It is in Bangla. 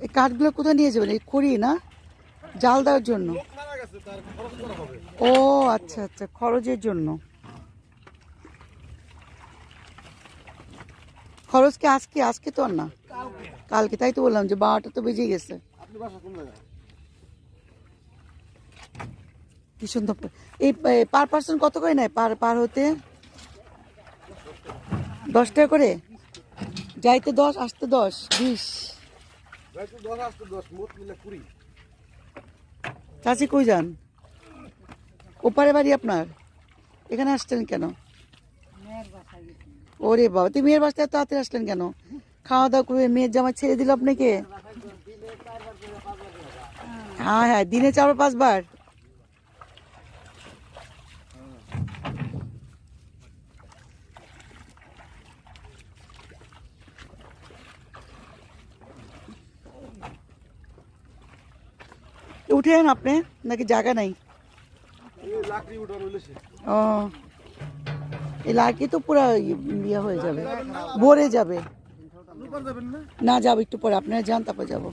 এই কাঠগুলো কোথায় নিয়ে যাবেন? এই খড়ি না, জাল দেওয়ার জন্য? ও আচ্ছা আচ্ছা, খরচের জন্য। খরচ কি আজকে? আজকে তো আর না, কালকে। তাই তো বললাম যে 12টা তো বেজে গেছে। কি সুন্দর। এই পার পার্সন কত করে নেয় পার পার হতে? 10 টাকা করে? যাইতে 10, আসতে 10, 20। চাচি কই যান? ওপারে বাড়ি আপনার? এখানে আসছেন কেন? ওরে বাবা, তুমি মেয়ের বাসায় তাড়াতাড়ি আসলেন কেন? খাওয়া দাওয়া করে মেয়ের জামা ছেড়ে দিল আপনাকে? হ্যাঁ হ্যাঁ, দিনে 4-5 বার। উঠেন আপনি, নাকি জায়গা নাই? ও, এই লাকি তো পুরো ইয়ে হয়ে যাবে, ভরে যাবে। না, যাবো একটু পরে, আপনারা যান তারপর যাবো।